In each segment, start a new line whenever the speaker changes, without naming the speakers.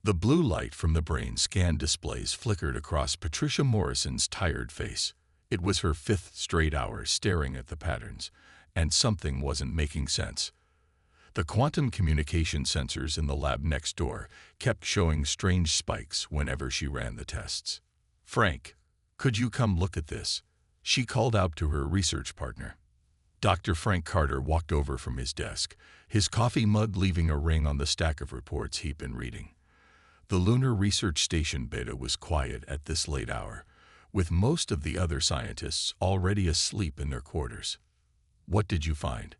The blue light from the brain scan displays flickered across Patricia Morrison's tired face. It was her fifth straight hour staring at the patterns, and something wasn't making sense. The quantum communication sensors in the lab next door kept showing strange spikes whenever she ran the tests. "Frank, could you come look at this?" she called out to her research partner. Dr. Frank Carter walked over from his desk, his coffee mug leaving a ring on the stack of reports he'd been reading. The Lunar Research Station beta was quiet at this late hour, with most of the other scientists already asleep in their quarters. "What did you find?"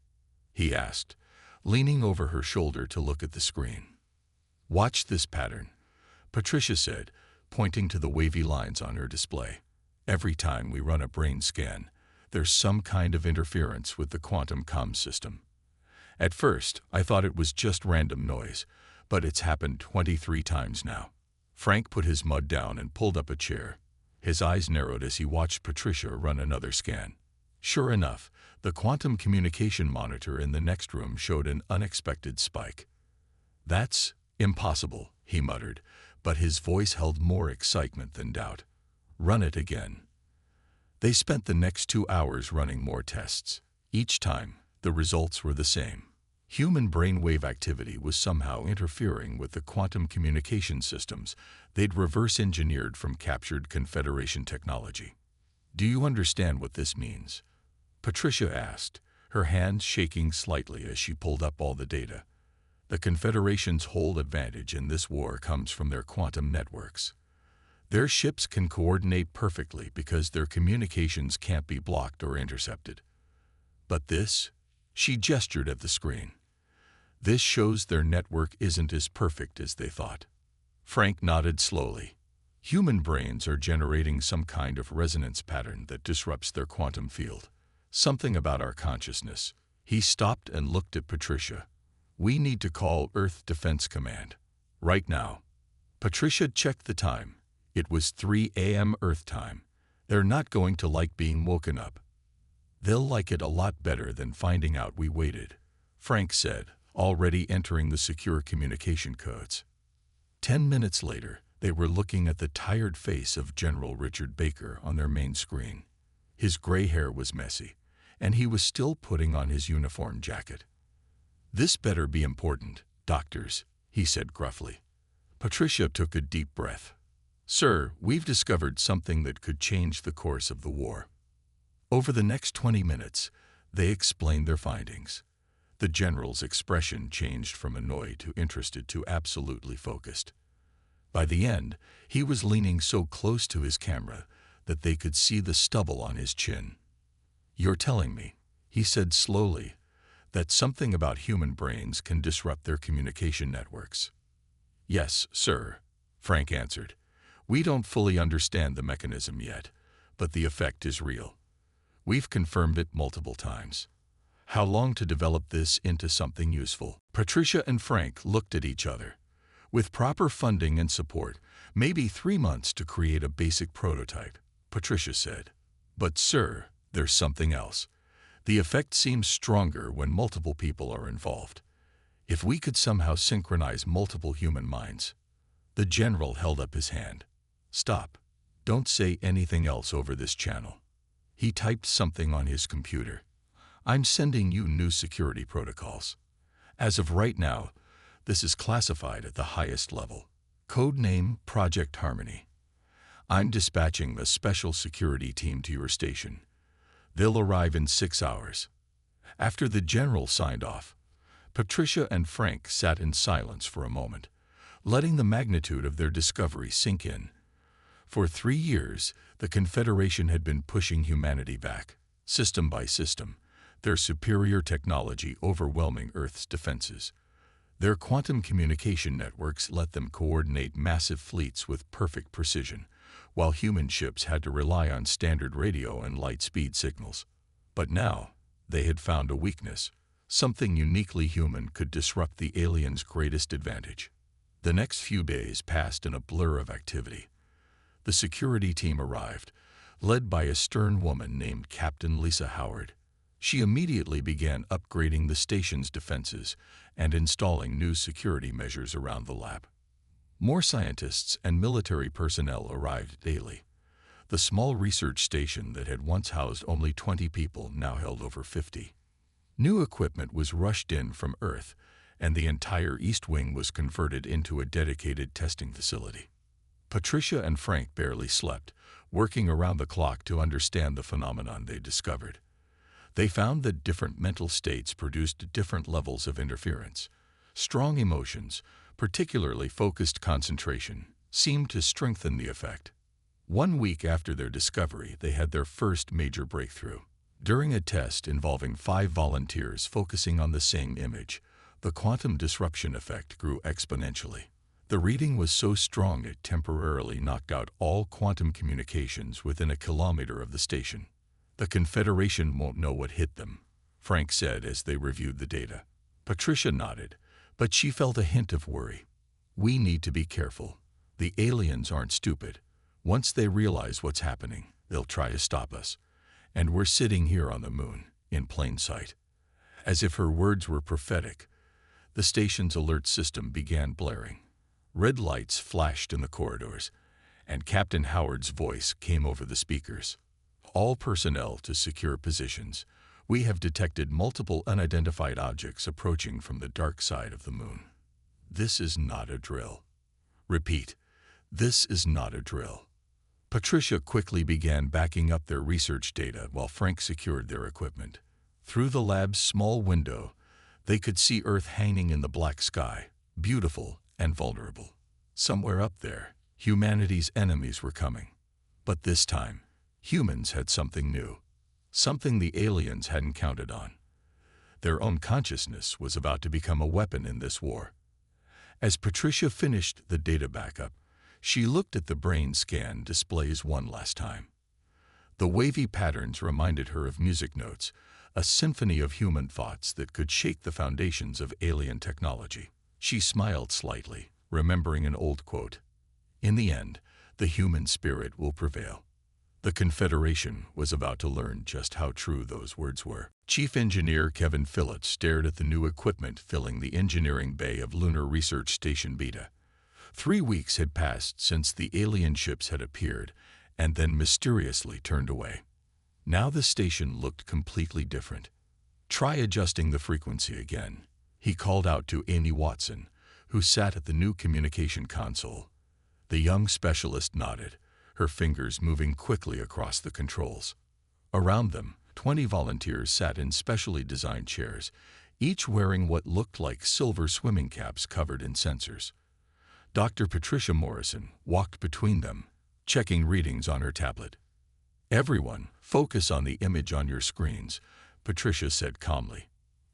he asked, leaning over her shoulder to look at the screen. "Watch this pattern," Patricia said, pointing to the wavy lines on her display. "Every time we run a brain scan, there's some kind of interference with the quantum comm system. At first, I thought it was just random noise, but it's happened 23 times now." Frank put his mug down and pulled up a chair. His eyes narrowed as he watched Patricia run another scan. Sure enough, the quantum communication monitor in the next room showed an unexpected spike. "That's impossible," he muttered, but his voice held more excitement than doubt. "Run it again." They spent the next 2 hours running more tests. Each time, the results were the same. Human brainwave activity was somehow interfering with the quantum communication systems they'd reverse-engineered from captured Confederation technology. "Do you understand what this means?" Patricia asked, her hands shaking slightly as she pulled up all the data. "The Confederation's whole advantage in this war comes from their quantum networks. Their ships can coordinate perfectly because their communications can't be blocked or intercepted. But this," she gestured at the screen, "this shows their network isn't as perfect as they thought." Frank nodded slowly. "Human brains are generating some kind of resonance pattern that disrupts their quantum field. Something about our consciousness." He stopped and looked at Patricia. "We need to call Earth Defense Command. Right now." Patricia checked the time. It was 3 a.m. Earth time. "They're not going to like being woken up." "They'll like it a lot better than finding out we waited," Frank said, already entering the secure communication codes. 10 minutes later, they were looking at the tired face of General Richard Baker on their main screen. His gray hair was messy, and he was still putting on his uniform jacket. "This better be important, doctors," he said gruffly. Patricia took a deep breath. "Sir, we've discovered something that could change the course of the war." Over the next 20 minutes, they explained their findings. The general's expression changed from annoyed to interested to absolutely focused. By the end, he was leaning so close to his camera that they could see the stubble on his chin. "You're telling me," he said slowly, "that something about human brains can disrupt their communication networks?" "Yes, sir," Frank answered. "We don't fully understand the mechanism yet, but the effect is real. We've confirmed it multiple times." "How long to develop this into something useful?" Patricia and Frank looked at each other. "With proper funding and support, maybe 3 months to create a basic prototype," Patricia said. "But sir, there's something else. The effect seems stronger when multiple people are involved. If we could somehow synchronize multiple human minds." The general held up his hand. "Stop. Don't say anything else over this channel." He typed something on his computer. "I'm sending you new security protocols. As of right now, this is classified at the highest level. Code name Project Harmony. I'm dispatching the special security team to your station. They'll arrive in 6 hours." After the general signed off, Patricia and Frank sat in silence for a moment, letting the magnitude of their discovery sink in. For 3 years, the Confederation had been pushing humanity back, system by system, their superior technology overwhelming Earth's defenses. Their quantum communication networks let them coordinate massive fleets with perfect precision, while human ships had to rely on standard radio and light-speed signals. But now, they had found a weakness. Something uniquely human could disrupt the aliens' greatest advantage. The next few days passed in a blur of activity. The security team arrived, led by a stern woman named Captain Lisa Howard. She immediately began upgrading the station's defenses and installing new security measures around the lab. More scientists and military personnel arrived daily. The small research station that had once housed only 20 people now held over 50. New equipment was rushed in from Earth, and the entire East Wing was converted into a dedicated testing facility. Patricia and Frank barely slept, working around the clock to understand the phenomenon they discovered. They found that different mental states produced different levels of interference. Strong emotions, particularly focused concentration, seemed to strengthen the effect. 1 week after their discovery, they had their first major breakthrough. During a test involving 5 volunteers focusing on the same image, the quantum disruption effect grew exponentially. The reading was so strong it temporarily knocked out all quantum communications within a kilometer of the station. "The Confederation won't know what hit them," Frank said as they reviewed the data. Patricia nodded, but she felt a hint of worry. "We need to be careful. The aliens aren't stupid. Once they realize what's happening, they'll try to stop us. And we're sitting here on the moon, in plain sight." As if her words were prophetic, the station's alert system began blaring. Red lights flashed in the corridors, and Captain Howard's voice came over the speakers. "All personnel to secure positions. We have detected multiple unidentified objects approaching from the dark side of the moon. This is not a drill. Repeat, this is not a drill." Patricia quickly began backing up their research data while Frank secured their equipment. Through the lab's small window, they could see Earth hanging in the black sky, beautiful and vulnerable. Somewhere up there, humanity's enemies were coming. But this time, humans had something new. Something the aliens hadn't counted on. Their own consciousness was about to become a weapon in this war. As Patricia finished the data backup, she looked at the brain scan displays one last time. The wavy patterns reminded her of music notes, a symphony of human thoughts that could shake the foundations of alien technology. She smiled slightly, remembering an old quote. "In the end, the human spirit will prevail." The Confederation was about to learn just how true those words were. Chief Engineer Kevin Phillips stared at the new equipment filling the engineering bay of Lunar Research Station Beta. 3 weeks had passed since the alien ships had appeared and then mysteriously turned away. Now the station looked completely different. "Try adjusting the frequency again," he called out to Amy Watson, who sat at the new communication console. The young specialist nodded, her fingers moving quickly across the controls. Around them, 20 volunteers sat in specially designed chairs, each wearing what looked like silver swimming caps covered in sensors. Dr. Patricia Morrison walked between them, checking readings on her tablet. "Everyone, focus on the image on your screens," Patricia said calmly.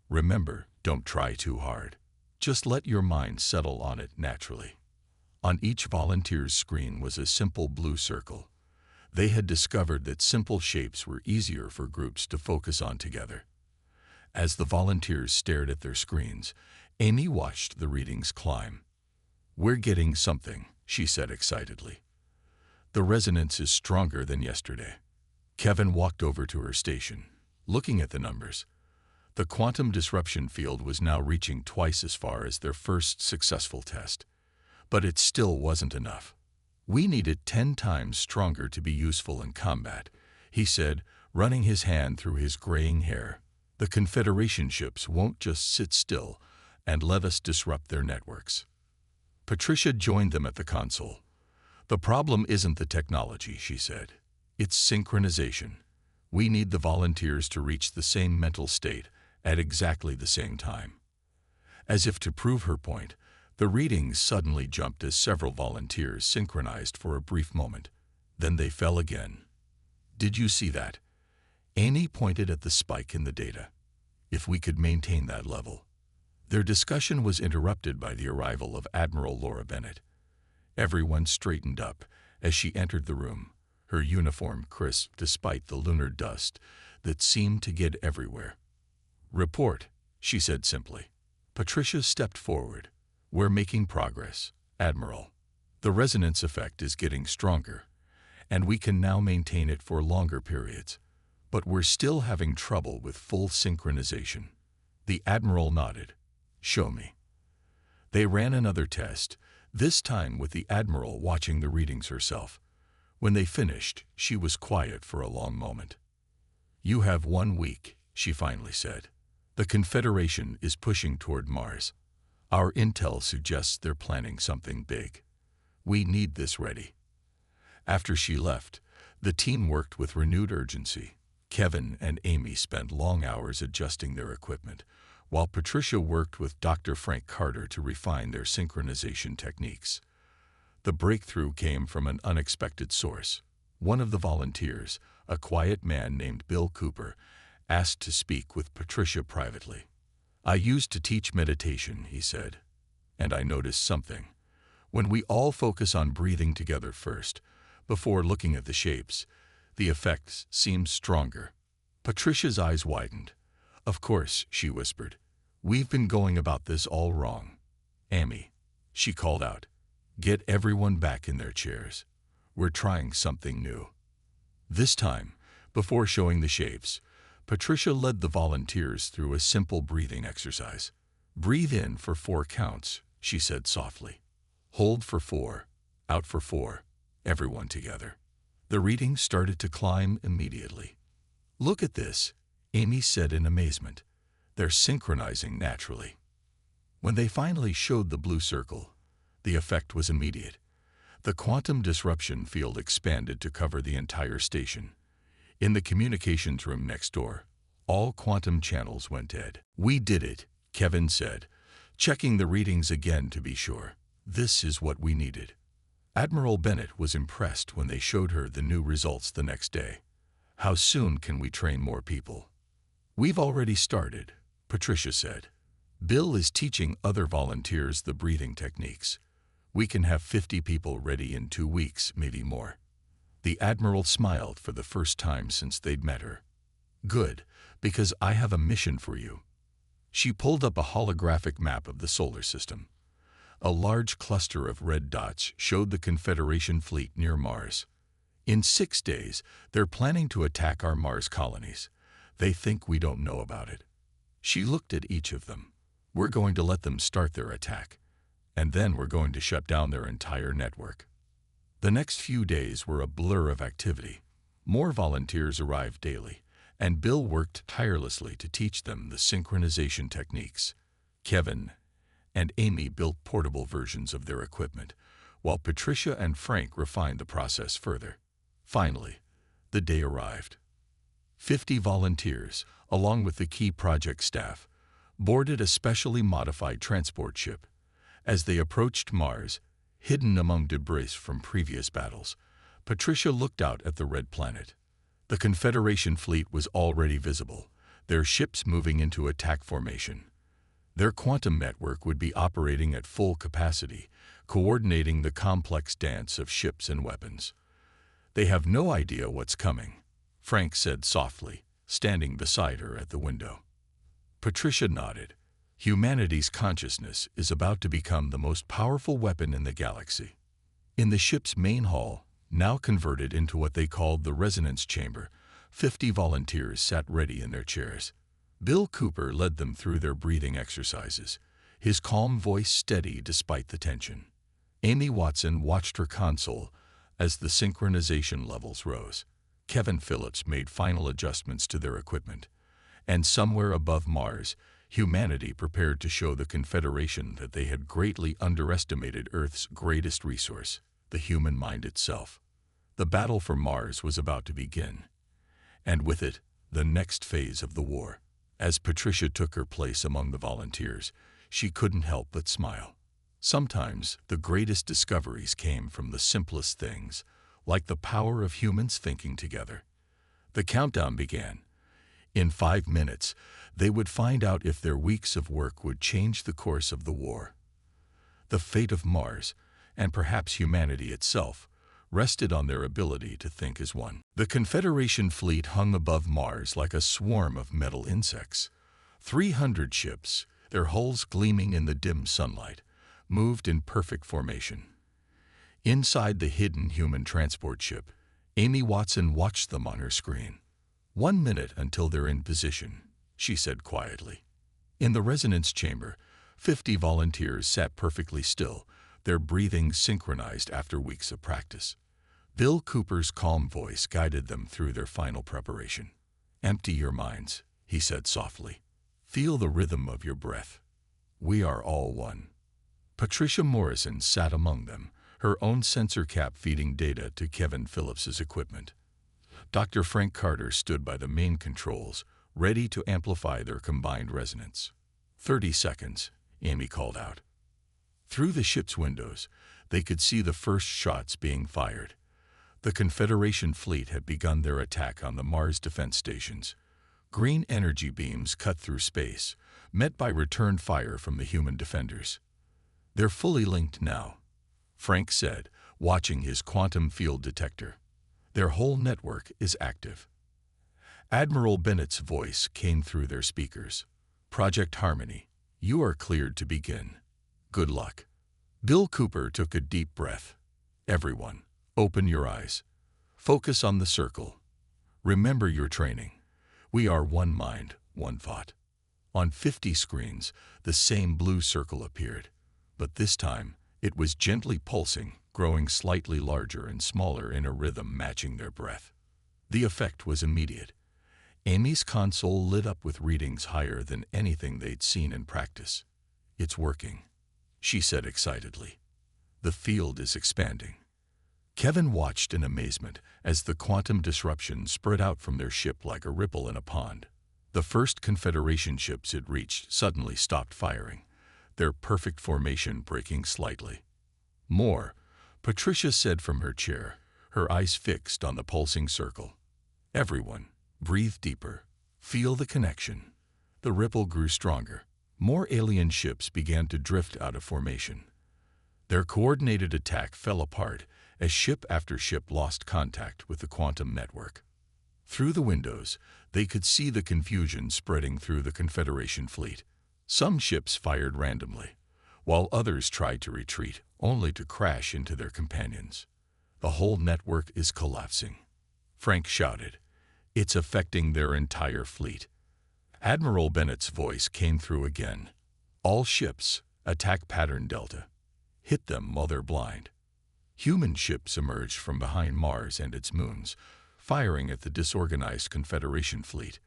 "Remember, don't try too hard. Just let your mind settle on it naturally." On each volunteer's screen was a simple blue circle. They had discovered that simple shapes were easier for groups to focus on together. As the volunteers stared at their screens, Amy watched the readings climb. "We're getting something," she said excitedly. "The resonance is stronger than yesterday." Kevin walked over to her station, looking at the numbers. The quantum disruption field was now reaching twice as far as their first successful test. But it still wasn't enough. "We need it 10 times stronger to be useful in combat," he said, running his hand through his graying hair. "The Confederation ships won't just sit still and let us disrupt their networks." Patricia joined them at the console. "The problem isn't the technology," she said. "It's synchronization. We need the volunteers to reach the same mental state at exactly the same time." As if to prove her point, the readings suddenly jumped as several volunteers synchronized for a brief moment. Then they fell again. "Did you see that?" Amy pointed at the spike in the data. "If we could maintain that level." Their discussion was interrupted by the arrival of Admiral Laura Bennett. Everyone straightened up as she entered the room, her uniform crisp despite the lunar dust that seemed to get everywhere. "Report," she said simply. Patricia stepped forward. "We're making progress, Admiral. The resonance effect is getting stronger, and we can now maintain it for longer periods. But we're still having trouble with full synchronization." The Admiral nodded. "Show me." They ran another test, this time with the Admiral watching the readings herself. When they finished, she was quiet for a long moment. "You have 1 week," she finally said. "The Confederation is pushing toward Mars. Our intel suggests they're planning something big. We need this ready." After she left, the team worked with renewed urgency. Kevin and Amy spent long hours adjusting their equipment, while Patricia worked with Dr. Frank Carter to refine their synchronization techniques. The breakthrough came from an unexpected source. One of the volunteers, a quiet man named Bill Cooper, asked to speak with Patricia privately. "I used to teach meditation," he said, "and I noticed something. When we all focus on breathing together first, before looking at the shapes, the effects seem stronger." Patricia's eyes widened. "Of course," she whispered. "We've been going about this all wrong." "Amy," she called out, "get everyone back in their chairs. We're trying something new." This time, before showing the shapes, Patricia led the volunteers through a simple breathing exercise. "Breathe in for 4 counts," she said softly. "Hold for 4, out for 4, everyone together." The reading started to climb immediately. "Look at this," Amy said in amazement. "They're synchronizing naturally." When they finally showed the blue circle, the effect was immediate. The quantum disruption field expanded to cover the entire station. In the communications room next door, all quantum channels went dead. "We did it," Kevin said, checking the readings again to be sure. "This is what we needed." Admiral Bennett was impressed when they showed her the new results the next day. "How soon can we train more people?" "We've already started," Patricia said. "Bill is teaching other volunteers the breathing techniques. We can have 50 people ready in 2 weeks, maybe more." The Admiral smiled for the first time since they'd met her. "Good, because I have a mission for you." She pulled up a holographic map of the solar system. A large cluster of red dots showed the Confederation fleet near Mars. "In 6 days, they're planning to attack our Mars colonies. They think we don't know about it." She looked at each of them. "We're going to let them start their attack, and then we're going to shut down their entire network." The next few days were a blur of activity. More volunteers arrived daily, and Bill worked tirelessly to teach them the synchronization techniques. Kevin and Amy built portable versions of their equipment, while Patricia and Frank refined the process further. Finally, the day arrived. 50 volunteers, along with the key project staff, boarded a specially modified transport ship. As they approached Mars, hidden among debris from previous battles, Patricia looked out at the red planet. The Confederation fleet was already visible, their ships moving into attack formation. Their quantum network would be operating at full capacity, coordinating the complex dance of ships and weapons. "They have no idea what's coming," Frank said softly, standing beside her at the window. Patricia nodded. "Humanity's consciousness is about to become the most powerful weapon in the galaxy." In the ship's main hall, now converted into what they called the resonance chamber, 50 volunteers sat ready in their chairs. Bill Cooper led them through their breathing exercises, his calm voice steady despite the tension. Amy Watson watched her console as the synchronization levels rose. Kevin Phillips made final adjustments to their equipment. And somewhere above Mars, humanity prepared to show the Confederation that they had greatly underestimated Earth's greatest resource, the human mind itself. The battle for Mars was about to begin, and with it, the next phase of the war. As Patricia took her place among the volunteers, she couldn't help but smile. Sometimes the greatest discoveries came from the simplest things, like the power of humans thinking together. The countdown began. In 5 minutes, they would find out if their weeks of work would change the course of the war. The fate of Mars, and perhaps humanity itself, rested on their ability to think as one. The Confederation fleet hung above Mars like a swarm of metal insects. 300 ships, their hulls gleaming in the dim sunlight, moved in perfect formation. Inside the hidden human transport ship, Amy Watson watched them on her screen. 1 minute until they're in position, she said quietly. In the resonance chamber, 50 volunteers sat perfectly still, their breathing synchronized after weeks of practice. Bill Cooper's calm voice guided them through their final preparation. "Empty your minds," he said softly. "Feel the rhythm of your breath. We are all one." Patricia Morrison sat among them, her own sensor cap feeding data to Kevin Phillips's equipment. Dr. Frank Carter stood by the main controls, ready to amplify their combined resonance. 30 seconds, Amy called out. Through the ship's windows, they could see the first shots being fired. The Confederation fleet had begun their attack on the Mars defense stations. Green energy beams cut through space, met by return fire from the human defenders. "They're fully linked now," Frank said, watching his quantum field detector. "Their whole network is active." Admiral Bennett's voice came through their speakers. "Project Harmony, you are cleared to begin. Good luck." Bill Cooper took a deep breath. "Everyone, open your eyes. Focus on the circle. Remember your training. We are one mind, one thought." On 50 screens, the same blue circle appeared, but this time it was gently pulsing, growing slightly larger and smaller in a rhythm matching their breath. The effect was immediate. Amy's console lit up with readings higher than anything they'd seen in practice. "It's working," she said excitedly. "The field is expanding." Kevin watched in amazement as the quantum disruption spread out from their ship like a ripple in a pond. The first Confederation ships it reached suddenly stopped firing, their perfect formation breaking slightly. "More," Patricia said from her chair, her eyes fixed on the pulsing circle. "Everyone, breathe deeper. Feel the connection." The ripple grew stronger. More alien ships began to drift out of formation. Their coordinated attack fell apart as ship after ship lost contact with the quantum network. Through the windows, they could see the confusion spreading through the Confederation fleet. Some ships fired randomly, while others tried to retreat, only to crash into their companions. "The whole network is collapsing," Frank shouted. "It's affecting their entire fleet." Admiral Bennett's voice came through again. "All ships, attack pattern Delta. Hit them while they're blind." Human ships emerged from behind Mars and its moons, firing at the disorganized Confederation fleet.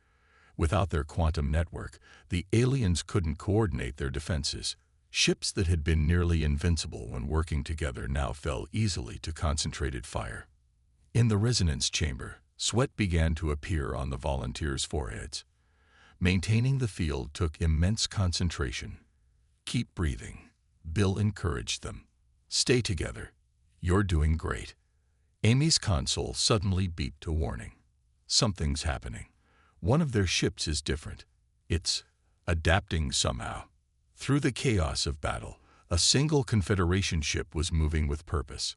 Without their quantum network, the aliens couldn't coordinate their defenses. Ships that had been nearly invincible when working together now fell easily to concentrated fire. In the resonance chamber, sweat began to appear on the volunteers' foreheads. Maintaining the field took immense concentration. "Keep breathing," Bill encouraged them. "Stay together. You're doing great." Amy's console suddenly beeped a warning. "Something's happening. One of their ships is different. It's adapting somehow." Through the chaos of battle, a single Confederation ship was moving with purpose.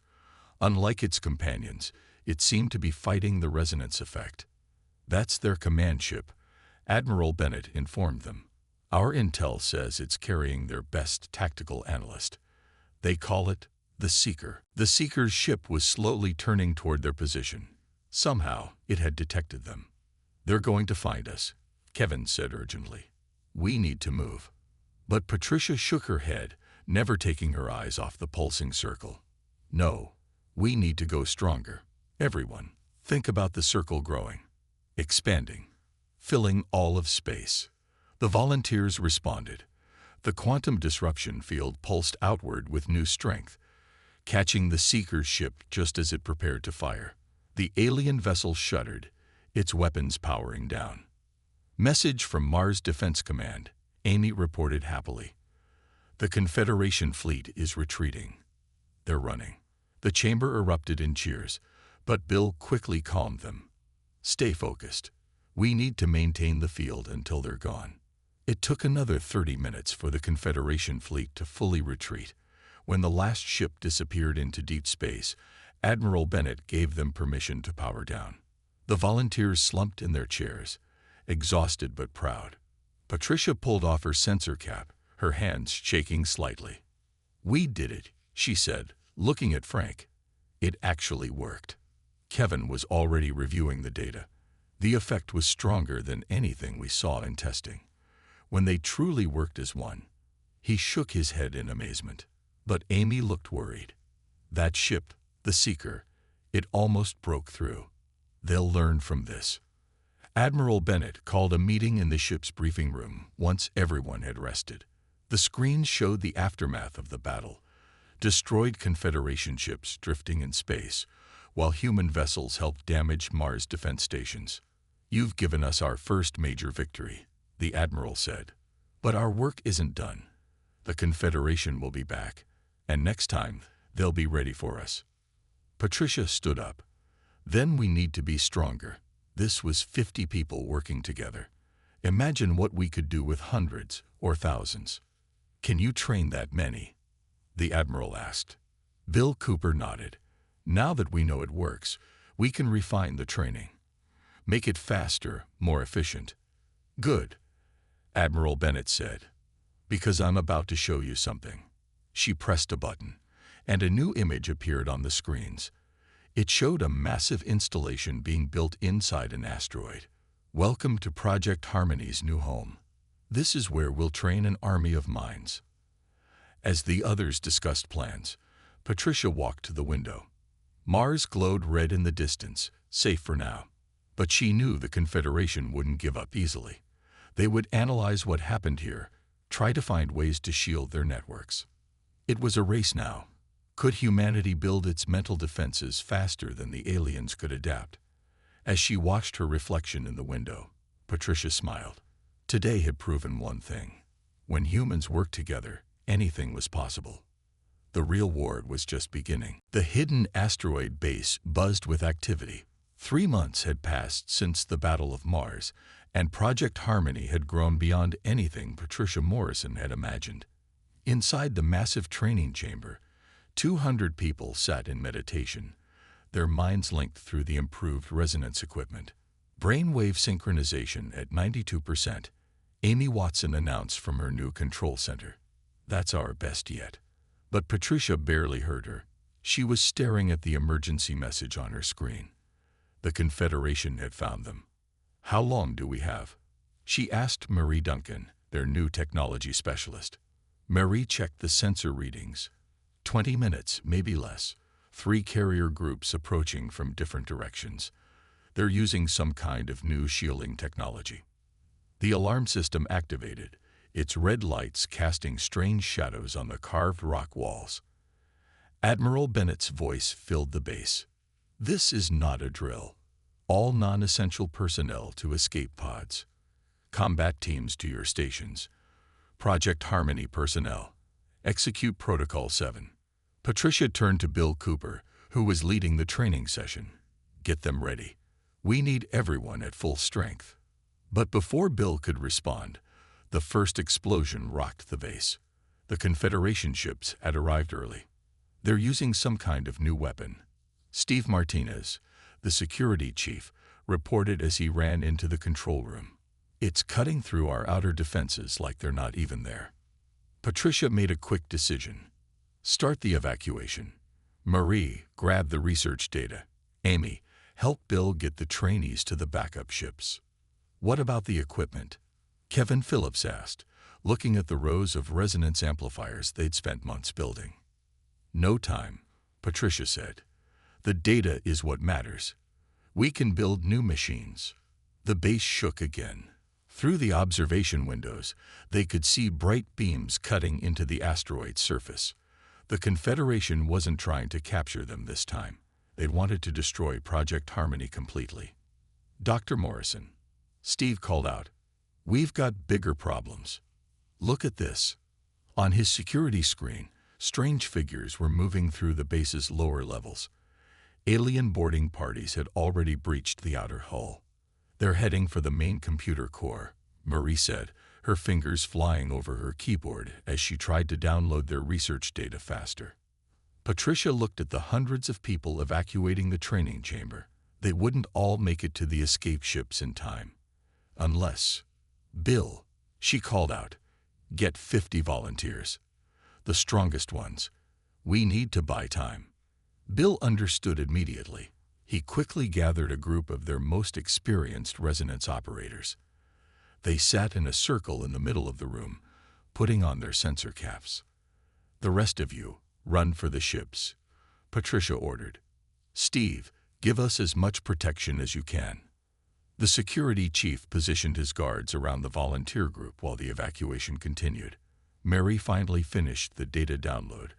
Unlike its companions, it seemed to be fighting the resonance effect. "That's their command ship," Admiral Bennett informed them. "Our intel says it's carrying their best tactical analyst. They call it the Seeker." The Seeker's ship was slowly turning toward their position. Somehow, it had detected them. "They're going to find us," Kevin said urgently. "We need to move." But Patricia shook her head, never taking her eyes off the pulsing circle. "No, we need to go stronger. Everyone, think about the circle growing, expanding, filling all of space." The volunteers responded. The quantum disruption field pulsed outward with new strength, catching the Seeker's ship just as it prepared to fire. The alien vessel shuddered, its weapons powering down. "Message from Mars Defense Command," Amy reported happily. "The Confederation fleet is retreating. They're running." The chamber erupted in cheers, but Bill quickly calmed them. "Stay focused. We need to maintain the field until they're gone." It took another 30 minutes for the Confederation fleet to fully retreat. When the last ship disappeared into deep space, Admiral Bennett gave them permission to power down. The volunteers slumped in their chairs, exhausted but proud. Patricia pulled off her sensor cap, her hands shaking slightly. "We did it," she said, looking at Frank. "It actually worked." Kevin was already reviewing the data. The effect was stronger than anything we saw in testing. When they truly worked as one. He shook his head in amazement. But Amy looked worried. That ship, the Seeker, it almost broke through. They'll learn from this. Admiral Bennett called a meeting in the ship's briefing room once everyone had rested. The screens showed the aftermath of the battle. Destroyed Confederation ships drifting in space, while human vessels helped damage Mars defense stations. "You've given us our first major victory," the Admiral said. "But our work isn't done. The Confederation will be back, and next time they'll be ready for us." Patricia stood up. "Then we need to be stronger." This was 50 people working together. Imagine what we could do with hundreds or thousands. "Can you train that many?" the Admiral asked. Bill Cooper nodded. "Now that we know it works, we can refine the training. Make it faster, more efficient." "Good," Admiral Bennett said, "because I'm about to show you something." She pressed a button, and a new image appeared on the screens. It showed a massive installation being built inside an asteroid. "Welcome to Project Harmony's new home. This is where we'll train an army of minds." As the others discussed plans, Patricia walked to the window. Mars glowed red in the distance, safe for now. But she knew the Confederation wouldn't give up easily. They would analyze what happened here, try to find ways to shield their networks. It was a race now. Could humanity build its mental defenses faster than the aliens could adapt? As she watched her reflection in the window, Patricia smiled. Today had proven one thing. When humans worked together, anything was possible. The real war was just beginning. The hidden asteroid base buzzed with activity. 3 months had passed since the Battle of Mars, and Project Harmony had grown beyond anything Patricia Morrison had imagined. Inside the massive training chamber, 200 people sat in meditation, their minds linked through the improved resonance equipment. Brainwave synchronization at 92%, Amy Watson announced from her new control center. "That's our best yet." But Patricia barely heard her. She was staring at the emergency message on her screen. The Confederation had found them. "How long do we have?" she asked Marie Duncan, their new technology specialist. Marie checked the sensor readings. 20 minutes, maybe less. 3 carrier groups approaching from different directions. They're using some kind of new shielding technology. The alarm system activated, its red lights casting strange shadows on the carved rock walls. Admiral Bennett's voice filled the base. "This is not a drill. All non-essential personnel to escape pods. Combat teams to your stations. Project Harmony personnel. Execute Protocol 7. Patricia turned to Bill Cooper, who was leading the training session. "Get them ready. We need everyone at full strength." But before Bill could respond, the first explosion rocked the base. The Confederation ships had arrived early. "They're using some kind of new weapon," Steve Martinez, the security chief, reported as he ran into the control room. "It's cutting through our outer defenses like they're not even there." Patricia made a quick decision. "Start the evacuation. Marie, grab the research data. Amy, help Bill get the trainees to the backup ships." "What about the equipment?" Kevin Phillips asked, looking at the rows of resonance amplifiers they'd spent months building. "No time," Patricia said. "The data is what matters. We can build new machines." The base shook again. Through the observation windows, they could see bright beams cutting into the asteroid's surface. The Confederation wasn't trying to capture them this time. They wanted to destroy Project Harmony completely. "Dr. Morrison," Steve called out, "we've got bigger problems. Look at this." On his security screen, strange figures were moving through the base's lower levels. Alien boarding parties had already breached the outer hull. "They're heading for the main computer core," Marie said, her fingers flying over her keyboard as she tried to download their research data faster. Patricia looked at the hundreds of people evacuating the training chamber. They wouldn't all make it to the escape ships in time. Unless... "Bill," she called out, "get 50 volunteers. The strongest ones. We need to buy time." Bill understood immediately. He quickly gathered a group of their most experienced resonance operators. They sat in a circle in the middle of the room, putting on their sensor caps. "The rest of you, run for the ships," Patricia ordered. "Steve, give us as much protection as you can." The security chief positioned his guards around the volunteer group while the evacuation continued. Mary finally finished the data download,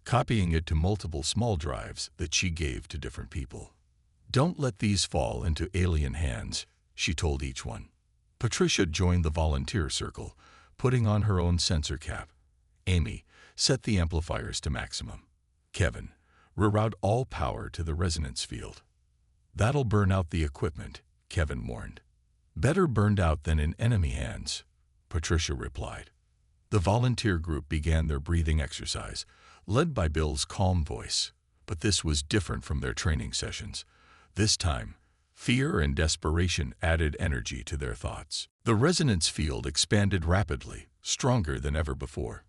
copying it to multiple small drives that she gave to different people. "Don't let these fall into alien hands," she told each one. Patricia joined the volunteer circle, putting on her own sensor cap. Amy, set the amplifiers to maximum. Kevin, reroute all power to the resonance field. "That'll burn out the equipment," Kevin warned. "Better burned out than in enemy hands," Patricia replied. The volunteer group began their breathing exercise, led by Bill's calm voice. But this was different from their training sessions. This time, fear and desperation added energy to their thoughts. The resonance field expanded rapidly, stronger than ever before.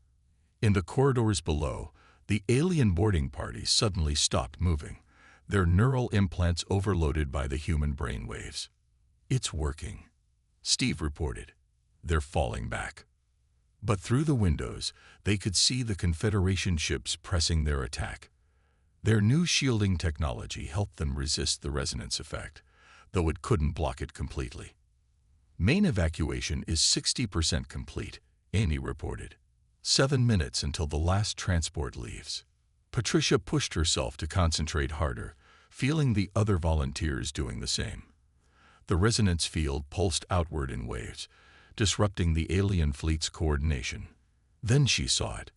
In the corridors below, the alien boarding party suddenly stopped moving, their neural implants overloaded by the human brain waves. "It's working," Steve reported. "They're falling back." But through the windows, they could see the Confederation ships pressing their attack. Their new shielding technology helped them resist the resonance effect, though it couldn't block it completely. "Main evacuation is 60% complete," Amy reported. 7 minutes until the last transport leaves. Patricia pushed herself to concentrate harder, feeling the other volunteers doing the same. The resonance field pulsed outward in waves, disrupting the alien fleet's coordination. Then she saw it,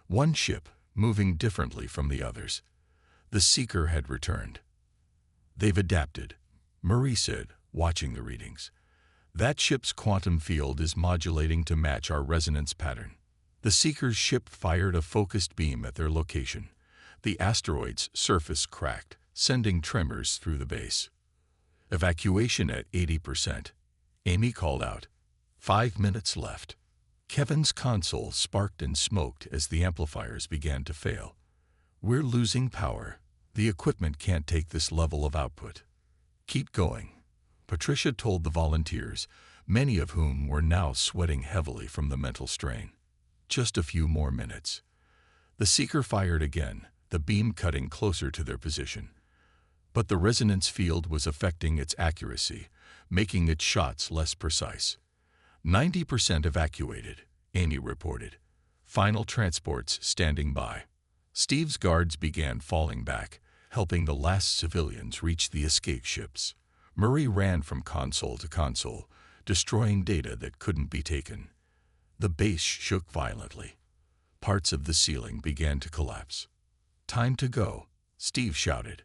one ship moving differently from the others. The Seeker had returned. "They've adapted," Marie said, watching the readings. "That ship's quantum field is modulating to match our resonance pattern." The Seeker's ship fired a focused beam at their location. The asteroid's surface cracked, sending tremors through the base. "Evacuation at 80%, Amy called out. 5 minutes left. Kevin's console sparked and smoked as the amplifiers began to fail. "We're losing power. The equipment can't take this level of output." "Keep going," Patricia told the volunteers, many of whom were now sweating heavily from the mental strain. "Just a few more minutes." The Seeker fired again, the beam cutting closer to their position. But the resonance field was affecting its accuracy, making its shots less precise. 90% evacuated, Amy reported. Final transports standing by. Steve's guards began falling back, helping the last civilians reach the escape ships. Marie ran from console to console, destroying data that couldn't be taken. The base shook violently. Parts of the ceiling began to collapse. "Time to go," Steve shouted.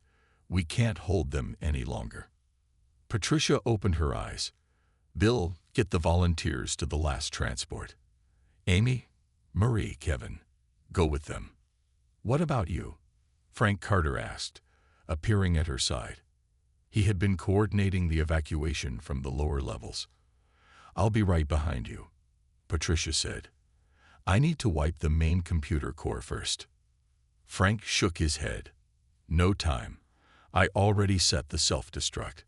"We can't hold them any longer." Patricia opened her eyes. "Bill, get the volunteers to the last transport. Amy, Marie, Kevin, go with them." "What about you?" Frank Carter asked, appearing at her side. He had been coordinating the evacuation from the lower levels. "I'll be right behind you," Patricia said. "I need to wipe the main computer core first." Frank shook his head. "No time. I already set the self-destruct.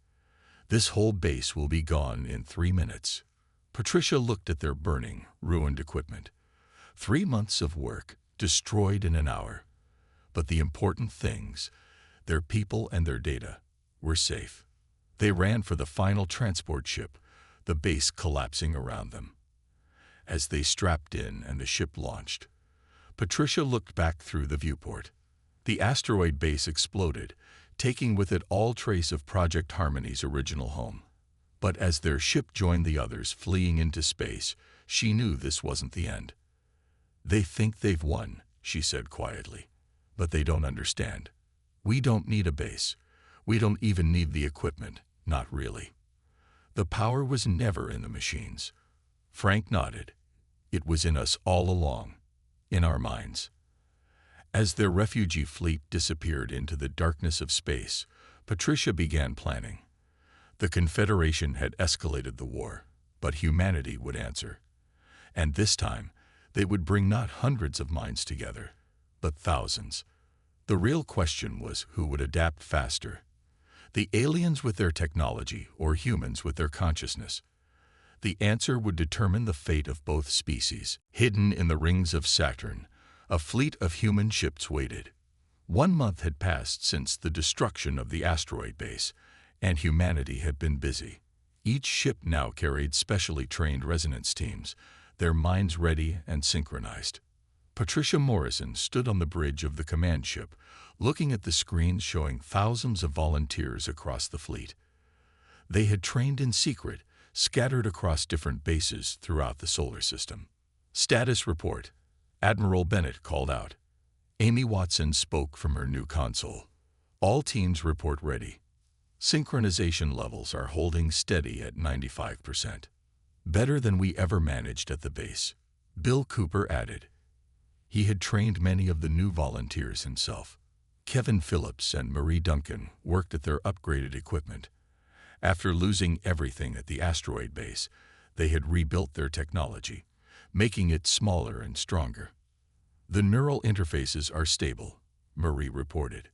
This whole base will be gone in 3 minutes." Patricia looked at their burning, ruined equipment. 3 months of work, destroyed in an hour. But the important things, their people and their data, were safe. They ran for the final transport ship, the base collapsing around them. As they strapped in and the ship launched, Patricia looked back through the viewport. The asteroid base exploded, taking with it all trace of Project Harmony's original home. But as their ship joined the others fleeing into space, she knew this wasn't the end. "They think they've won," she said quietly. "But they don't understand. We don't need a base. We don't even need the equipment, not really. The power was never in the machines." Frank nodded. "It was in us all along, in our minds." As their refugee fleet disappeared into the darkness of space, Patricia began planning. The Confederation had escalated the war, but humanity would answer. And this time, they would bring not hundreds of minds together, but thousands. The real question was who would adapt faster, the aliens with their technology or humans with their consciousness. The answer would determine the fate of both species. Hidden in the rings of Saturn, A fleet of human ships waited. 1 month had passed since the destruction of the asteroid base, and humanity had been busy. Each ship now carried specially trained resonance teams, their minds ready and synchronized. Patricia Morrison stood on the bridge of the command ship, looking at the screens showing thousands of volunteers across the fleet. They had trained in secret, scattered across different bases throughout the solar system. "Status report," Admiral Bennett called out. Amy Watson spoke from her new console. "All teams report ready. Synchronization levels are holding steady at 95%. Better than we ever managed at the base," Bill Cooper added. He had trained many of the new volunteers himself. Kevin Phillips and Marie Duncan worked at their upgraded equipment. After losing everything at the asteroid base, they had rebuilt their technology, making it smaller and stronger. "The neural interfaces are stable," Marie reported.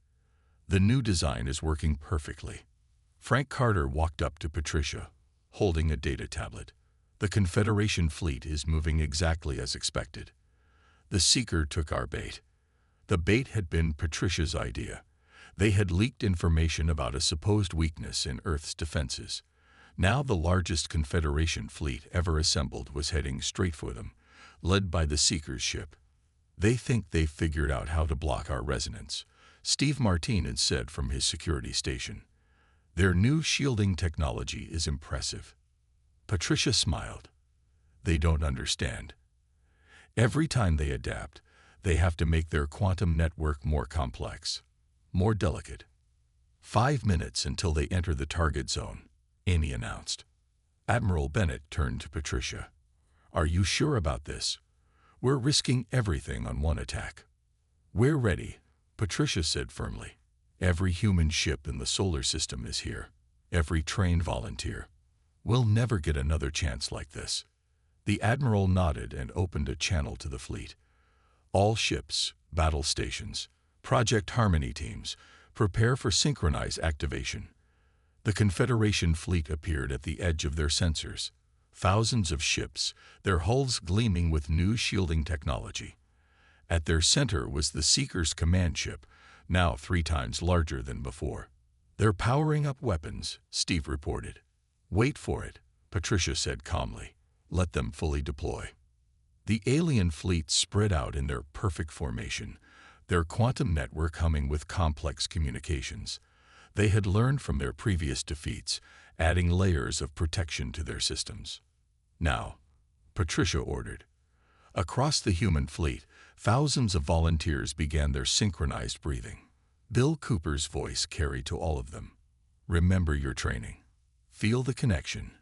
"The new design is working perfectly." Frank Carter walked up to Patricia, holding a data tablet. "The Confederation fleet is moving exactly as expected. The Seeker took our bait." The bait had been Patricia's idea. They had leaked information about a supposed weakness in Earth's defenses. Now the largest Confederation fleet ever assembled was heading straight for them, led by the Seeker's ship. "They think they've figured out how to block our resonance," Steve Martinez said from his security station. "Their new shielding technology is impressive." Patricia smiled. "They don't understand. Every time they adapt, they have to make their quantum network more complex, more delicate." 5 minutes until they enter the target zone," Amy announced. Admiral Bennett turned to Patricia. "Are you sure about this? We're risking everything on one attack." "We're ready," Patricia said firmly. "Every human ship in the solar system is here. Every trained volunteer. We'll never get another chance like this." The Admiral nodded and opened a channel to the fleet. "All ships, battle stations, Project Harmony teams, prepare for synchronized activation." The Confederation fleet appeared at the edge of their sensors. Thousands of ships, their hulls gleaming with new shielding technology. At their center was the Seeker's command ship, now 3 times larger than before. "They're powering up weapons," Steve reported. "Wait for it," Patricia said calmly. "Let them fully deploy." The alien fleet spread out in their perfect formation, their quantum network humming with complex communications. They had learned from their previous defeats, adding layers of protection to their systems. "Now," Patricia ordered. Across the human fleet, thousands of volunteers began their synchronized breathing. Bill Cooper's voice carried to all of them. "Remember your training. Feel the connection.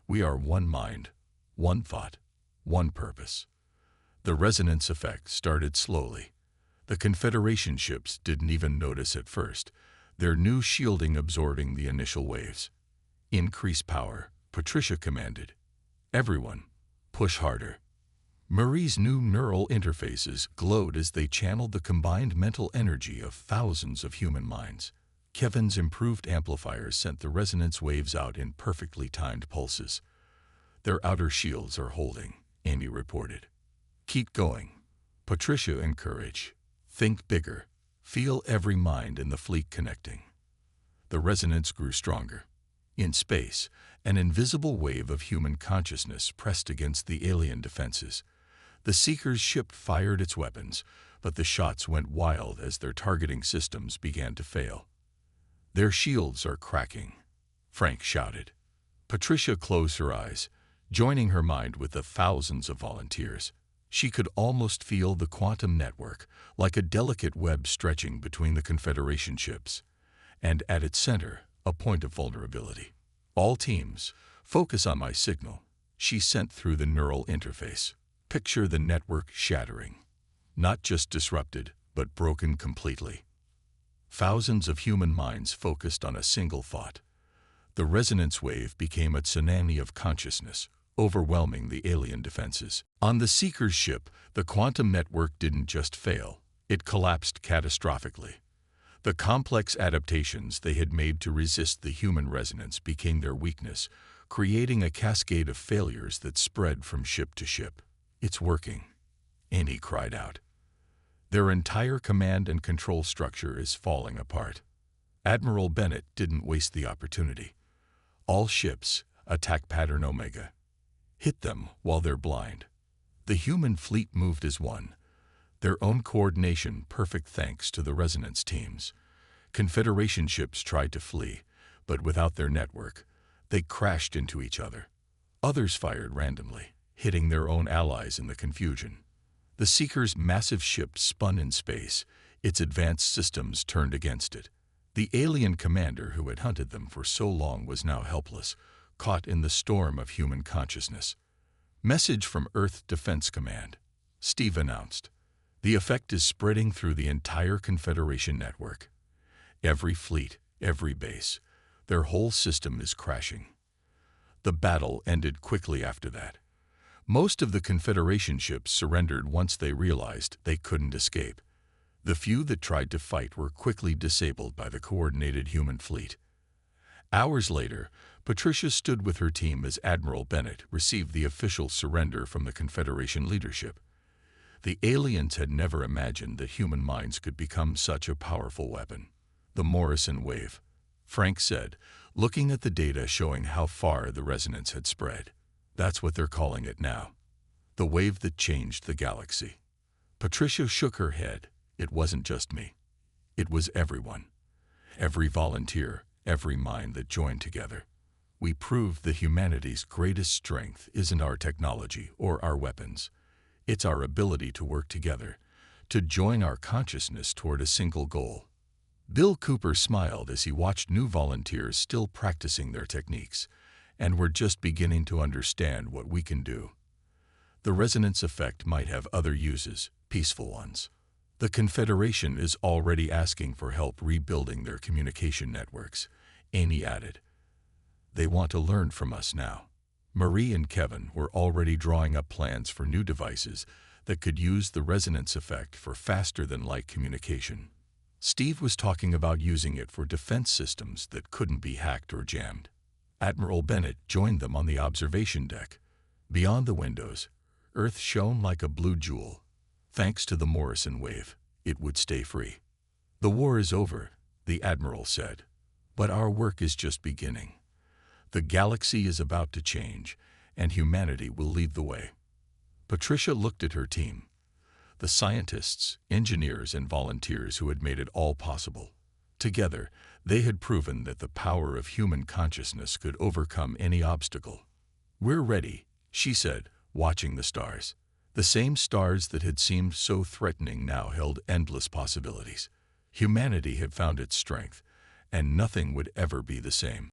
We are one mind, one thought, one purpose." The resonance effect started slowly. The Confederation ships didn't even notice at first, their new shielding absorbing the initial waves. "Increase power," Patricia commanded. "Everyone, push harder." Marie's new neural interfaces glowed as they channeled the combined mental energy of thousands of human minds. Kevin's improved amplifiers sent the resonance waves out in perfectly timed pulses. "Their outer shields are holding," Amy reported. "Keep going," Patricia encouraged. "Think bigger. Feel every mind in the fleet connecting." The resonance grew stronger. In space, an invisible wave of human consciousness pressed against the alien defenses. The Seeker's ship fired its weapons, but the shots went wild as their targeting systems began to fail. "Their shields are cracking," Frank shouted. Patricia closed her eyes, joining her mind with the thousands of volunteers. She could almost feel the quantum network, like a delicate web stretching between the Confederation ships. And at its center, a point of vulnerability. "All teams, focus on my signal," she sent through the neural interface. "Picture the network shattering. Not just disrupted, but broken completely." Thousands of human minds focused on a single thought. The resonance wave became a tsunami of consciousness, overwhelming the alien defenses. On the Seeker's ship, the quantum network didn't just fail, it collapsed catastrophically. The complex adaptations they had made to resist the human resonance became their weakness, creating a cascade of failures that spread from ship to ship. "It's working," Amy cried out. Their entire command and control structure is falling apart. Admiral Bennett didn't waste the opportunity. All ships, attack pattern Omega. Hit them while they're blind. The human fleet moved as one. Their own coordination perfect thanks to the resonance teams. Confederation ships tried to flee, but without their network, they crashed into each other. Others fired randomly, hitting their own allies in the confusion. The Seeker's massive ship spun in space, its advanced systems turned against it. The alien commander who had hunted them for so long was now helpless, caught in the storm of human consciousness. Message from Earth Defense Command, Steve announced. The effect is spreading through the entire Confederation network. Every fleet, every base, their whole system is crashing. The battle ended quickly after that. Most of the Confederation ships surrendered once they realized they couldn't escape. The few that tried to fight were quickly disabled by the coordinated human fleet. Hours later, Patricia stood with her team as Admiral Bennett received the official surrender from the Confederation leadership. The aliens had never imagined that human minds could become such a powerful weapon. The Morrison Wave, Frank said, looking at the data showing how far the resonance had spread. That's what they're calling it now. The wave that changed the galaxy. Patricia shook her head. It wasn't just me. It was everyone. Every volunteer, every mind that joined together. We proved that humanity's greatest strength isn't our technology or our weapons. It's our ability to work together, to join our consciousness toward a single goal. Bill Cooper smiled as he watched new volunteers still practicing their techniques, and were just beginning to understand what we can do. The resonance effect might have other uses, peaceful ones. The Confederation is already asking for help rebuilding their communication networks, Amy added. They want to learn from us now. Marie and Kevin were already drawing up plans for new devices that could use the resonance effect for faster-than-light communication. Steve was talking about using it for defense systems that couldn't be hacked or jammed. Admiral Bennett joined them on the observation deck. Beyond the windows, Earth shone like a blue jewel. Thanks to the Morrison Wave, it would stay free. The war is over, the Admiral said, but our work is just beginning. The galaxy is about to change, and humanity will lead the way. Patricia looked at her team. The scientists, engineers, and volunteers who had made it all possible. Together, they had proven that the power of human consciousness could overcome any obstacle. We're ready, she said, watching the stars. The same stars that had seemed so threatening now held endless possibilities. Humanity had found its strength, and nothing would ever be the same.